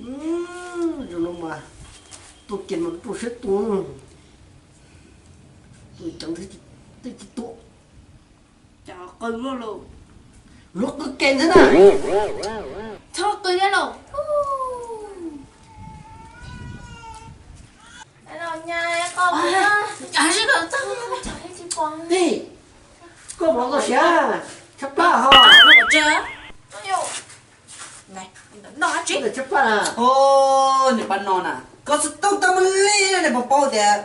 rồi nó mà tôi kiến mà tôi sẽ tôi chẳng thấy tôi chỉ tôi chả cười luôn lúc tôi kèn thế nào cho cười ra rồi Hello nha, con nhá. chả gì cả Trời ơi, chị Quang. đi có bỏ cái xe chấp ba hả nó có chưa Ayo. này nó có chị thể chấp ba à ô này bạn non à có sự tông tâm lý này bảo bảo để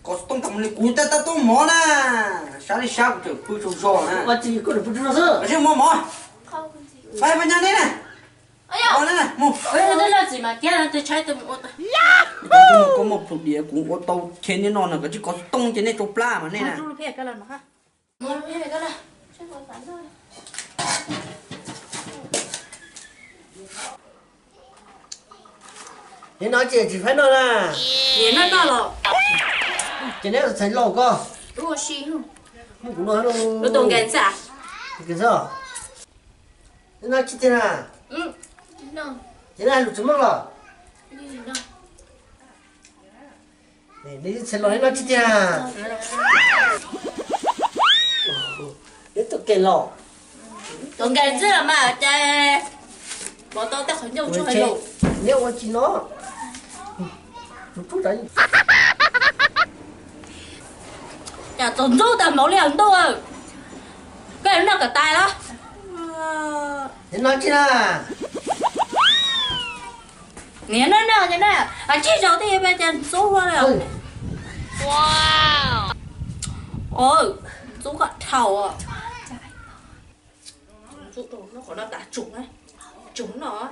có sự tông tâm lý cụ ta tông mỏ na sao đi sao cũng được cứ trâu nè mà chỉ có được bút nó thôi ở trên mỏ Không gì. phải bên nhà này nè Ayo. mỏ này mua 왜 그래 gì mà kia là tôi chơi tôi muốn có một thuộc địa cũng có tàu trên này non là có chỉ có tông trên này trâu pla mà này nè 좀 피해 깔라 막 Muốn biết về cái này. Chơi còn sẵn thôi. thế nói chuyện chỉ phải nói là 얘는 나로 cái này là thấy lâu cơ 如果是 không cũng nói đâu 너 동gen자 cái sao thế nói chi thế nào 응 Nào. thế này lúc chấm rồi Đi gì nào. để đi xem nói nói chi thế nào để tôi kể lo 동gen자 mà chơi bỏ tao ta khỏi nhau cho hay lộ nếu mà chỉ nó một chút đấy 야 전조다 머리 안 더워 cái nó cả tay đó thế nói chi là nghe nó như này à chỉ cho thì bây giờ số qua rồi ôi ôi số gọt thầu à số đồ nó còn nó đã trúng ấy trúng nó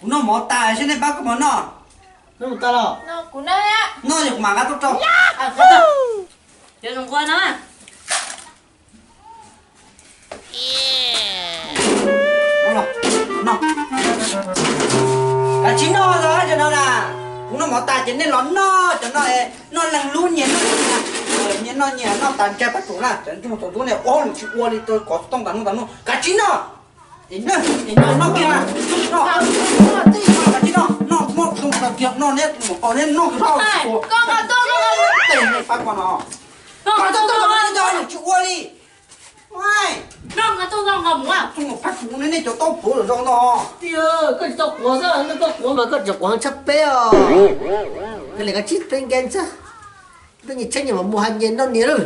nó mỏ tài trên này bác có mỏ nó nó một ta lo Nào, của này á. nó được mà cái trâu à cái đó giờ dùng qua nó nó cả chín nó rồi cho nó là cũng nó mỏ tài trên này lón nó cho nó lằng luôn nhỉ nó nhỉ nó tàn chơi bắt chủ là chân chung tổ này ô chỉ ô đi tôi có tông tàn nó cả chín nó nó kia là nó cả chín nó một không là kia nó nét ở nên nó cái thao Con mà tôi tiền này phát qua nó nó tôi nó chịu ô đi Ai nó là tôi đang ngầm à chung một phát phụ này cho tao phụ được nó tia cái tóc của sao nó có của mà có chụp quảng chấp bé à cái này cái chít bên gen chứ nó như tranh mà mua hàng nghìn nó nhiều rồi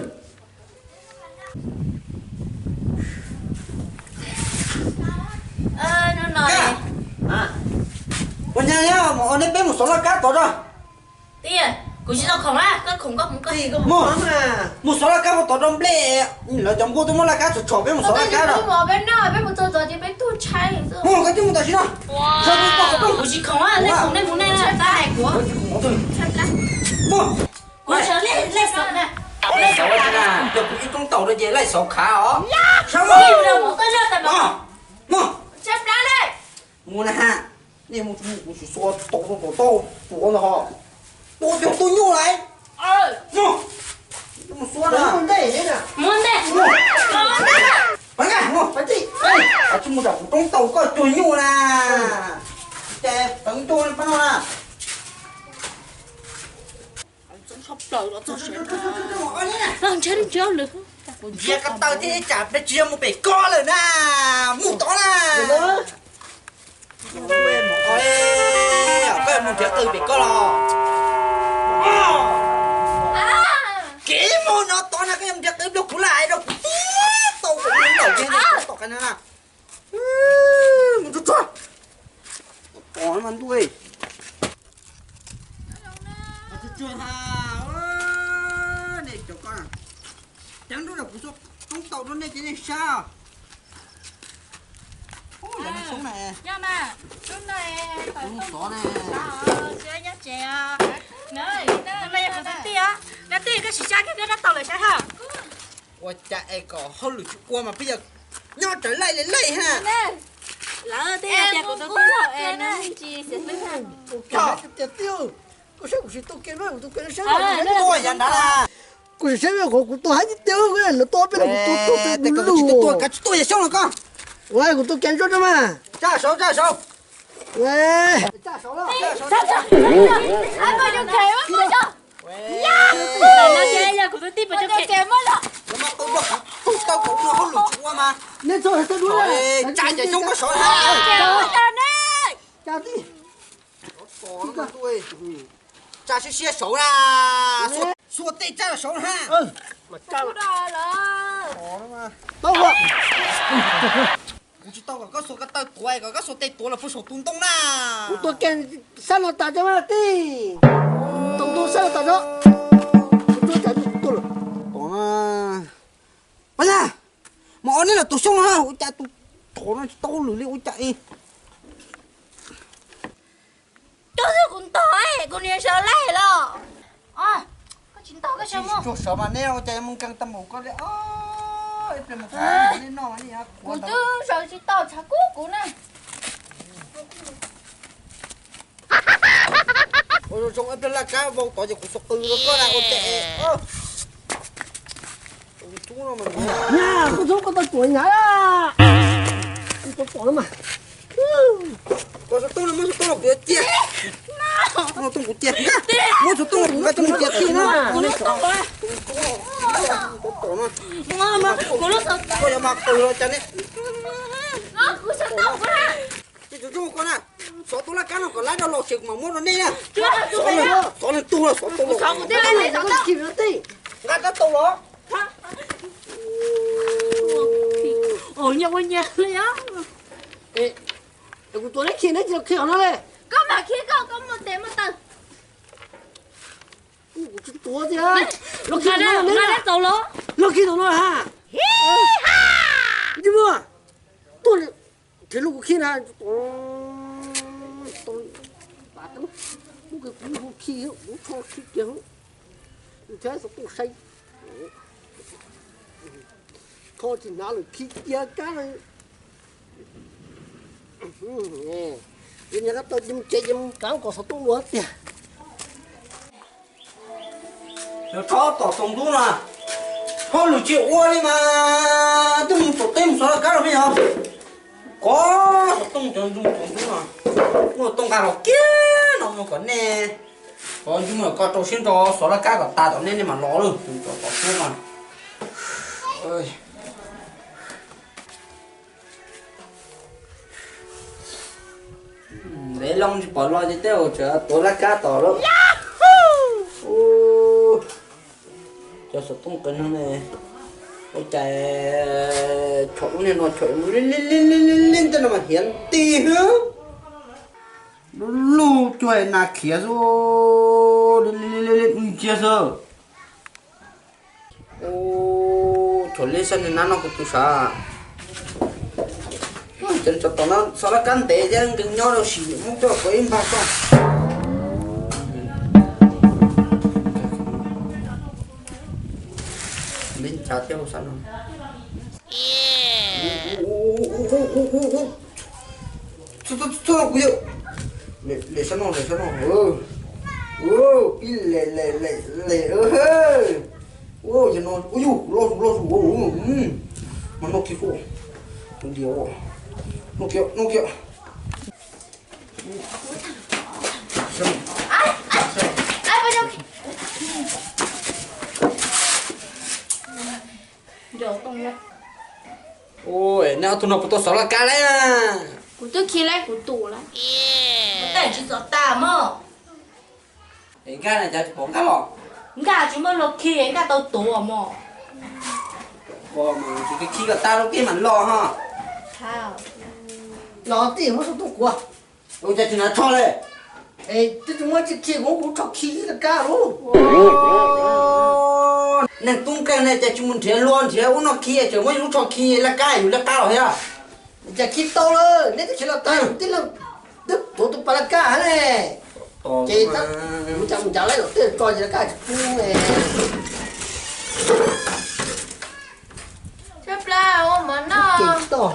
nó nói à còn nhà nhá mà ở đây bên một số là cá to rồi tiền của chị tao khổng á cái khổng có không có thì có một món mà một số là cá một to trong bể là trong cô tôi muốn là cá chụp chụp bên một số là cá rồi mua bên nào, bên một chỗ chỗ thì bên tôi chạy rồi. mua cái chung ta xin đâu sao tôi có của chị khổng á lấy khổng đây muốn này là ta này của mua của chị lấy sợ nè lấy sáu cái nè chụp cái trong tàu rồi về lấy sáu khá hả sao mà nhiều đâu một cái ra tại mà mua Chép lá đây. mua nè ha nè một số to của nó họ tôi nhu lại mua một số nó là không đây thế nào muốn đây mua phải ngay mua phải đi ở chung một đảo trong tàu có chuối nhu nè chè tấn tôi bắt nó nè sắp tới nó cho sẽ làm chết đi chưa được giờ cái tàu thì chả biết chia một bể co rồi nè một to nè bên một ơi cái một chuyện từ bể co lò kỹ một nó to là cái em chuyện từ đâu cũng lại đâu tàu cũng lên đầu trên này tàu cái này nè một chút chút ôi mà tôi chưa ha này cho con chẳng đúng là cũng số trong tàu nó này chỉ này sao ôi là nó xuống này nhưng mà chỗ này phải xuống số này chơi nhá chè nơi này phải tính tiền nó tiền cái chỉ cha cái nó tàu lại sao hả ôi cha ai có hơn lửa chịu qua mà bây giờ nhau trở lại lấy ha lỡ tiền tiền của tôi cũng là em nó chỉ sẽ biết hàng cái tiêu có sao cũng chỉ tôi kêu nó tôi kêu nó sao tôi dần đã là cô sẽ biết cô tôi hay tiêu cái là tôi biết là tôi cái tôi là xong rồi con vậy cô tôi kén cho mà cha số vậy cha số đó Ai mà cho kể mất mới cho. nó chơi nha, của tôi tiếp vào cho kẹt. Kể mất rồi. mà tôi cũng nó không lụt qua mà nên rồi tôi đúng rồi cha chạy xong có số Kể ha mất rồi nè. cha đi con tôi cha sẽ xe số là số tê cha là số ha mà cha Đâu rồi. đâu rồi chỉ tao có số cái tao tuổi có số tê tuổi là phụ số tung tung na cô tôi kén sao nó ta cho mà đi tôi sao ta cho tôi trả tôi rồi bây giờ mà anh ấy là tụi xong ha ôi cha tụi nó tao lười ôi chạy Cho tôi cũng tội. Cô nhìn sợ lẽ lo. À. Có chính tao cái sao không? chỗ sợ mà neo chạy mong căng tâm một con đấy ôi phải một cái nên nó này à Cô chứ sợ chỉ tao chả cú cô nè. ôi xong em là cá vô tỏi cho cuộc sống từ nó có là ôi chạy chú nó mà nha cô chú cô tôi tuổi nhá tôi bỏ nó mà có số tôi là mua số tôi là của tiền nó tôi của tiền mua số tôi là của tiền khi nó cô nó Mà cô nó sợ. tôi mặc từ rồi chân đấy Nó cứ sợ tao quá. chị chú con à số tôi là cá nó còn lái đâu lột xịt mà mua nó đi nè Chưa là tôi phải đó. số này tu là số tôi là Sao cô tiếp lên nó chìm nó đi ngắt nó tu đó Ôi nhau ơi nha, lấy á. ê tôi lấy khi đấy chỉ khi nó đây Có mà khi có một tiền mà từ. tôi thì á nó khi nó Nó đã tàu lố. nó khi nó ha nhưng mà tôi thì lúc khi nào tôi bà tấm lúc cái cũng khi cũng cho khi kia thế sao tôi say thôi thì nó là khi kia cá này nè bây giờ tôi chim chơi chim cá có số tôi luôn kìa nó cho tỏ tổng tu nè thôi lùi chịu qua đi mà tôi muốn tổ tem số là cá rồi bây giờ có tông cho dùng tổng tu nè mua tông cá rồi kia nó mà còn nè còn nhưng mà có trâu xin cho số là cá của ta tao nên mà ló luôn cho tỏ thêm mà ơi để lông bỏ lo đi tiêu chờ tôi là cá tỏ lắm cho số tung cân này ôi chạy chỗ này nó chỗ lên cho nó mà hiển tì nữa lu chơi na khía rồi lên chia sơ ô chỗ lên sân này nó cũng tụt xa chân cho tao nó sao nó cắn té chứ đừng nhau đâu xì không cho có im bạc không mình chả theo sẵn rồi sao nó kêu để sẵn rồi lệ ô cho nó ôi lo mà nó kêu nó điều nó kêu Ai mà cho. Rồi tung lên. ôi nào tụi nó có tôi sợ là cá đấy à Cô tôi khi lấy của tủ lại. Có thể chỉ sợ ta mà. cái cá này chả có cá lọ Gà chúng nó lột khi gà tao tủ mà. mà cái khi cả ta nó kia mà lo ha Sao? nó thì nó số tôi quá ôi cha nó cho lên ê tôi chúng nó chỉ kia cũng cho khí là cá luôn nên tung cái này cha chúng mình thế luôn thế nó kia chứ mới cho kia là cá rồi ha giờ khi to lên nếu chỉ là tay tí là tức tôi phải là cá này chị ta mình chồng lấy được tiền coi là cá phu này Chấp la ôm mà nó. chị to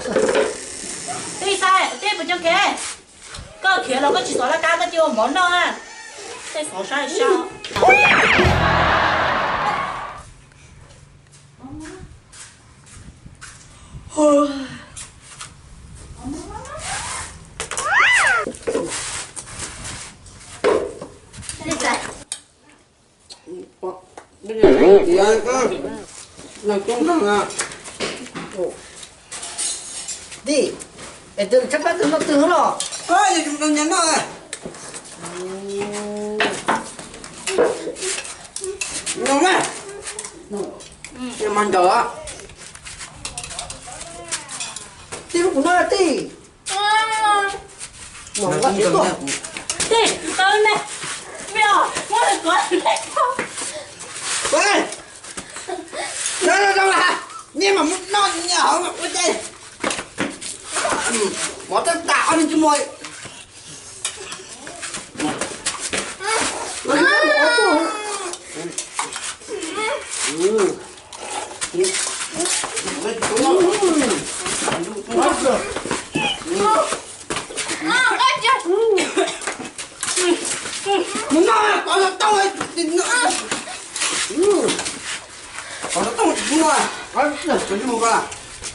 Đi sai, tiếp vào cho kẹt. Có kia là có chỉ số là cá cái chiều món đâu ha. Thế số sai sao? Dạ, là con thằng à. Đi. Để từ chắc bắt nó từ rồi. Ôi, chúng ta nhắn rồi. Đúng không? Nhưng mà chờ á. Đi lúc nó là đi. Nó Nó bắt không đến cần rồi. nha. Đi, tới này. Mèo, mua được có này không? Ôi! Đâu là. Nhưng mà nó nhỏ mà có đây. Bỏ tất tạo lên cho môi. Muốn nói có nó tông ấy thì nó có nó tông chúng nó à có chúng nó à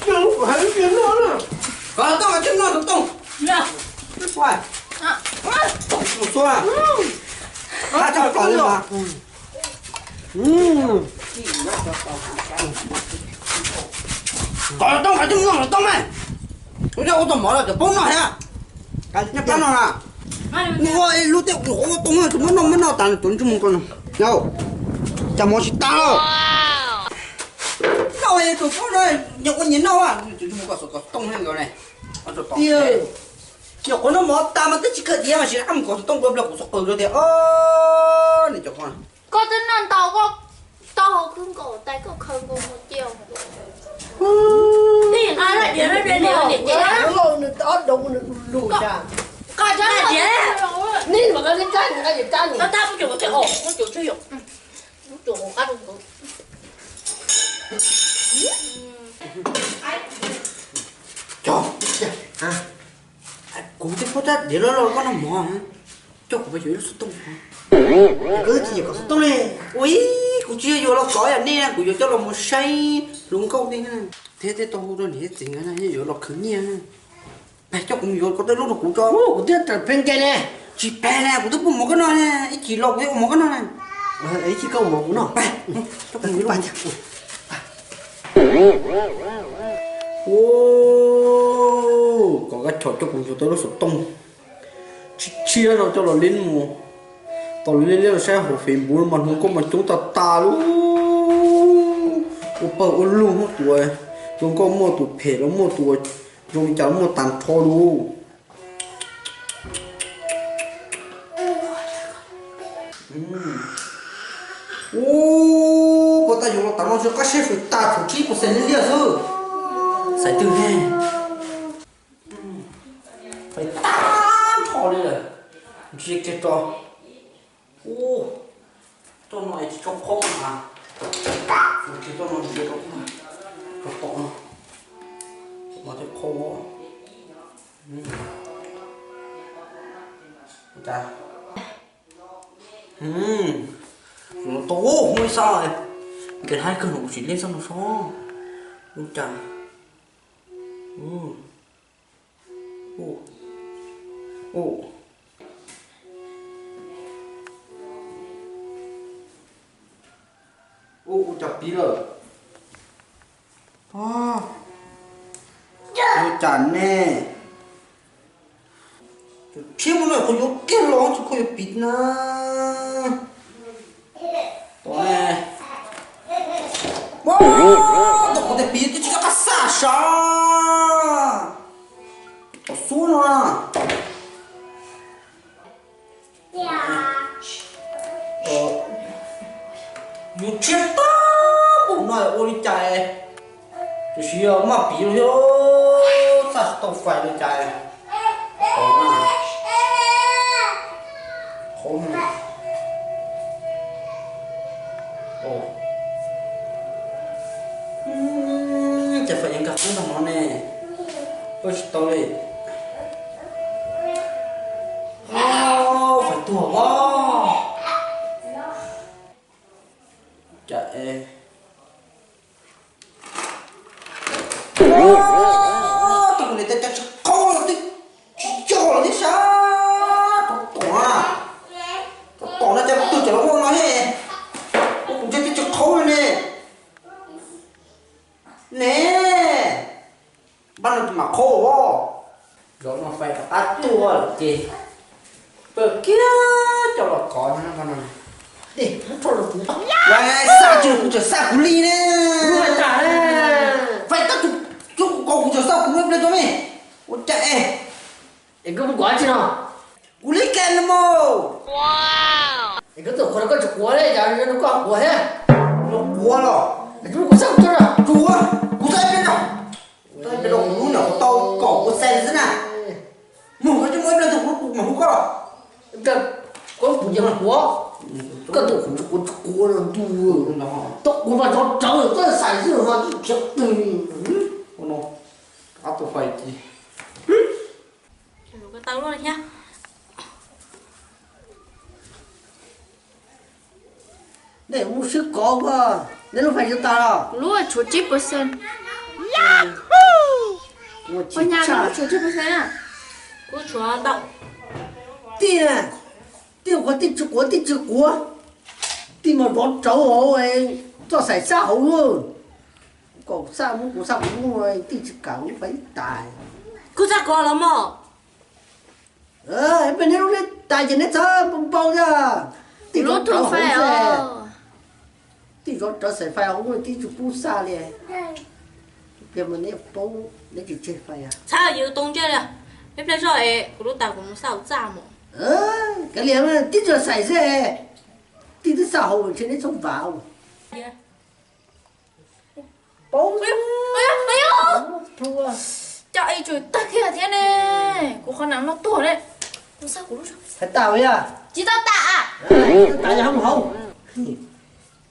Không phải chuyện đó nữa. có nó tông chúng nó tông Mèo. hoài một số à hai trăm quả lên mà có nó tông phải chúng nó tông này bây giờ ô tô mở ra cái bông này à cái nhấp nó à ngồi lúc tiếp của ô tô chúng nó tàn tuấn chúng con đâu chả mua xịt tao đâu ấy tụi con rồi nhiều con nhìn đâu à chúng có tông lên rồi này Tiêu. kiểu con nó mót ta mà tất chỉ cái gì mà chỉ ăn có tông bơm là cũng sọc rồi thì này cho con Có tên nan tao không cổ tay cổ không có một chiều. Đi, ai lại đến đây để Nó lộn nó đông nó lùi ra. Cả chân là dễ. Nhìn mà cái chanh, cái gì chanh. Nó ta không chịu cái ổ, nó chịu chưa hiểu. Nó chịu ổ cắt không. cho à cũng thích phốt á để nó con nó mò cho cũng phải chịu nó tông Cứ chỉ có tốt lên. ui cũng chưa vô nó có à nè cũng vô cho nó một say đúng không đi thế tôi rồi để tình cái này vô nó khứng nha này cho cũng vô có tới lúc nó cũng cho Cũng tiếc là bên kia nè. chỉ bé nè cũng tức một cái nó nè ít chỉ lọc cái một cái nó nè Ấy chỉ câu một nó. cho cũng vô Bạn ô có cái trò cho cũng vô tới nó sụt tung chia rồi cho nó lên mùa tao lên lên xe hồ phim buồn mà không có mà chúng ta luôn ủa luôn hết tuổi chúng có mua tụ phê nó mua tụ dùng cháu mua tàn thô luôn ô có ta dùng nó tàn nó cho các xe phải ta thủ chi của xe lên liền thôi sai từ nè phải tám thò đi rồi giết chết cho ô cho nó chỉ trong không mà rồi chỉ cho nó giết nó mà cho to nó mà cái khô chà nó to không sao rồi cái hai cân nó chỉ lên xong nó so đúng chà ô chập tí rồi ô chán nè khi mà nó có yếu kia lo chứ có yếu bịt na đó nè wow nó có thể bịt chứ có xa sao có xuống nó you chết ta bụng nói ôi chạy chỉ xíu mà bị rồi sao tao phải đi chạy không chả phải những cái không thằng nó nè ôi tao đi phải tua quá chạy tụi này ta chắc khó là tí cho là tí sao tỏ nó chắc tôi chả nó ngon nói thế bắt đầu mà khô rồi nó phải tát tua là chị bờ kia cho nó có nó này đi cho nó cũng vậy sao chưa cũng chưa sao cũng ly nè phải trả đấy phải tao chú có cũng chưa sao cũng lên cho mày ôi chạy em cứ quá chứ nào cũng lấy ken mà em cứ tưởng con có chụp quá đấy giờ nó có quá hết nó quá rồi chúng có sao chưa nào chú á cũng sai bên nào tôi bên đâu cũng nào tao cỏ có xe thế nào mù cái chúng mới lên được mà không có cái có phụ nhân quá cái tổ cũng có là tu tóc của mà cho cháu được tôi sai rồi mà chụp từ nó áp tôi phải gì cái tao luôn nhá. để mua sức có cơ nên nó phải cho ta đâu Lúa chuột chip percent. mua Ở chỉ nhà trả lúa chuột chip percent à? Cô chúa động. tiền à tiền có tiền chụp của tiền mà đón cháu rồi cho xảy ra hậu luôn còn sao muốn rồi tiền chụp cả cũng phải tài Cô ra có lắm mà. em bên đây nó tài gì hết sao bông bông ra tiền Lúa đón cháu thu hậu phải rồi ờ. tiền đón cháu sẽ phải hậu rồi tiền chụp bút xa liền giờ mình lấy bông lấy chỉ chơi phải à Sao giờ tung chơi nè. Em lấy rồi, cô lúc tao cũng sao ra mà. cái liền mà tiền cho xảy ra tiền thứ sao hậu trên đấy không vào bông thua Trời trời tắc kia thế này. Cô con nắng nó tuổi đấy. Làm sao của lúa chuột? phải tao nha Chị tao tạ à? tại sao không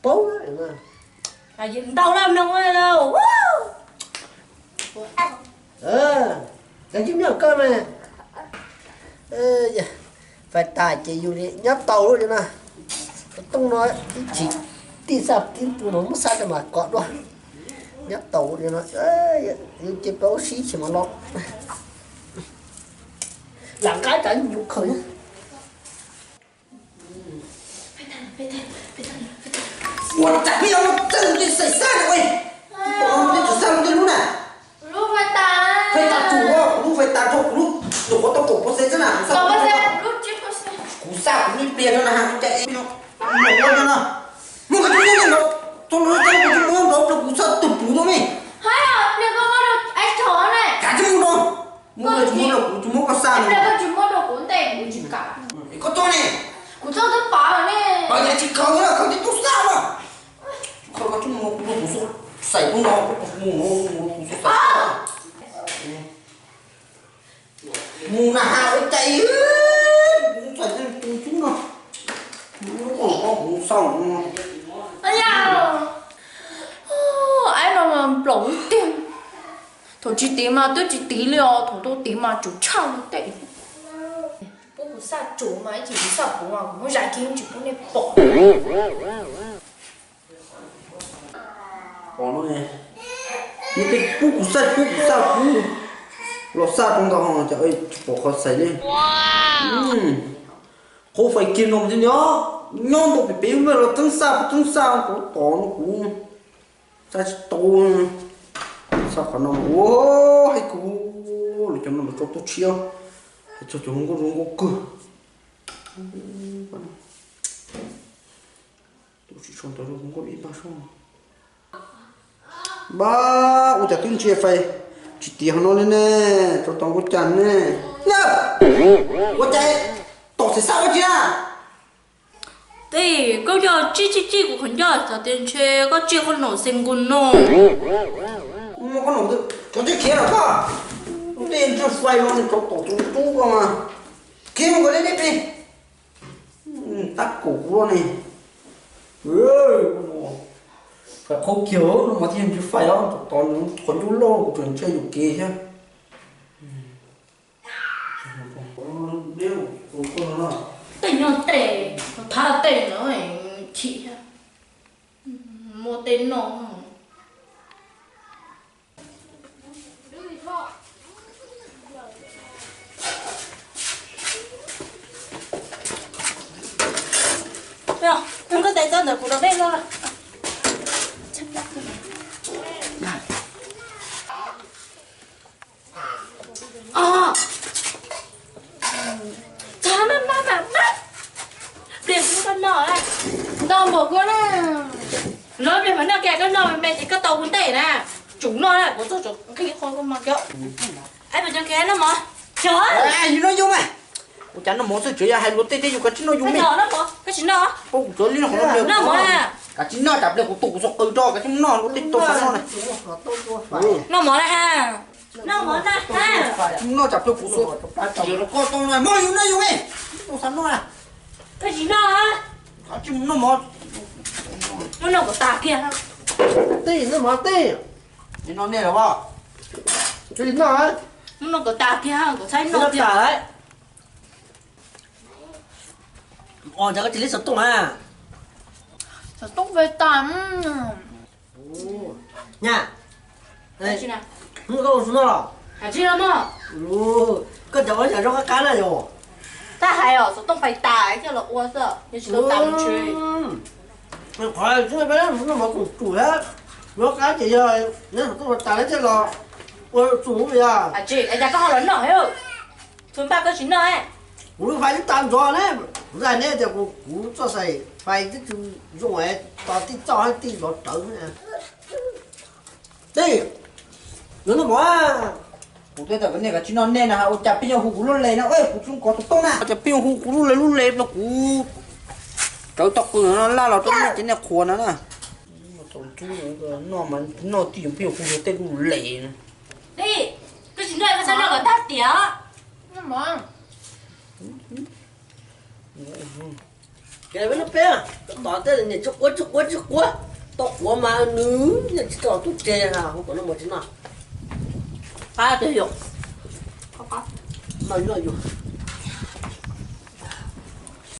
bố đó À dựng tao làm đâu ấy đâu. cái chúng nhau cơ mà phải tài chỉ dù đi nhấp tàu luôn chứ nào không nói chỉ tin sao tin tụi nó mất sao cho mà cọt luôn nhấp tàu thì nó như chỉ báo xí chỉ mà lót làm cái cảnh vụ khởi ủa chả biết ông chân cái xảy ra rồi ông cái chỗ sao cái lúc này Lúa phải tạ. phải ta chủ á lúc phải ta cho lúc chủ có tao cổ có xe thế nào Có sao percent, lúa chip percent. cú sao cũng đi tiền cho nó hàng chạy nó ngon cho nó mua cái chúng nó trong nó chúng nó đó là cú sao tụt cú đó mày Hay à, liệu con có được anh chó này. cả chúng nó mua cái chúng nó có sao Em đã có chúng mua đồ cuốn tiền của chị cả. có cho này Của cho tôi bỏ ở đây. bây giờ chỉ không nữa không thì tốt sao mà không có chúng nó cú số xảy cũng nó cú số mù là hào cái chạy cũng phải chúng nó còn có cũng xong Ây da. Ai nó mà lỗ tiền. Thôi chị tí mà tôi chỉ tí liều, thôi tôi tí mà chủ chào nó tệ. Bố của sao chủ mà chỉ sao của mà cũng giải kim chỉ có nên bỏ. còn nó này những cái cú sao cú lọt xa trong tàu hòn trời ơi bỏ khó xảy lên không phải kiên nồng chứ nhớ nhon bộ bị béo mà là chân sao có to nó cú sao to sao khả năng ô hay cú là cho nó có tốt chiêu cho chúng có rung có cửa tôi chỉ chọn tôi không có bị bao xong ba ủa chả tin chia phải chỉ tiền nó lên nè cho tao có chăn nè nè ủa chạy tao sẽ sao chứ Thì câu giờ chi của con giờ giờ tiền chơi có chia con nổ sinh con nổ. mà con nổ cho cái kia là có tiền cho phải luôn cho tao tu cơ mà kia mà có đấy đi tắt cổ luôn này phải không kiểu mà tiền chứ phải đó toàn còn đủ lo của chuyện chơi đủ kia chứ Tiền nó tệ, tha tiền nó phải chị mua tiền nó. Được, em có tay ra được của nó đây rồi. mà nó kẹt cái nồi mẹ thì cái tàu cũng tệ nè chúng nó này có cho chúng khi không có mà kẹo ai mà cho cái nó mà trời à you know you mày ủa chẳng nó món sự chơi hay luôn tê tê you cái chín nó you cái mày nhỏ nó có cái chín nó ô chơi liên không được nó mà cái chín nó chặt được của tụ sọc từ cho cái chín nó tít tôi sáng nó này nó mở ra ha nó mở ra ha nó chặt được của sọc giờ nó có tôi này moi you know you mày tôi sáng nó này cái chín nó á cái chín nó mò nó có tà kia tì nó mà tì thì nó nè là bao tì nó á nó có tà kia có sai nó nó kia trả đấy chắc cái chỉ lấy sập tung à sao tốt về tắm nha cái đây gì nè không có xuống nó à chị mà cái cháu ấy cho cái cá này rồi ta hay ở saoต้องไปตายที่เราอ้วนซะ你知道当去 phải chứ bây giờ nó mà cũng chủ hết nó cá chỉ rồi nếu mà tôi trả lấy cho nó ôi chủ bây giờ à chị anh ta có họ lớn nổi không chúng ta có chín rồi 우리 phải tạm cho đấy ra này thì cũng cho xài phải cái chú dùng ấy tao tí cho hay tí nó trứng nè đi nó bỏ của tôi là vấn đề cái chín nó nè là họ chặt bây giờ hú luôn lên nó ơi của chúng có tụt tông nè chặt bây giờ hú luôn lên nó cú cháu tóc của nó la là trong cái này khuôn nó nè tụi chú nó tìm bây giờ hú tên hú lên đi cái chín này có sao nó có tát tía nó mà cái nó bé tao tới là chút quá tao quá mà nữ nhà chỉ tao tụt chè à không có nó một thế nào ba tới rồi mà nó rồi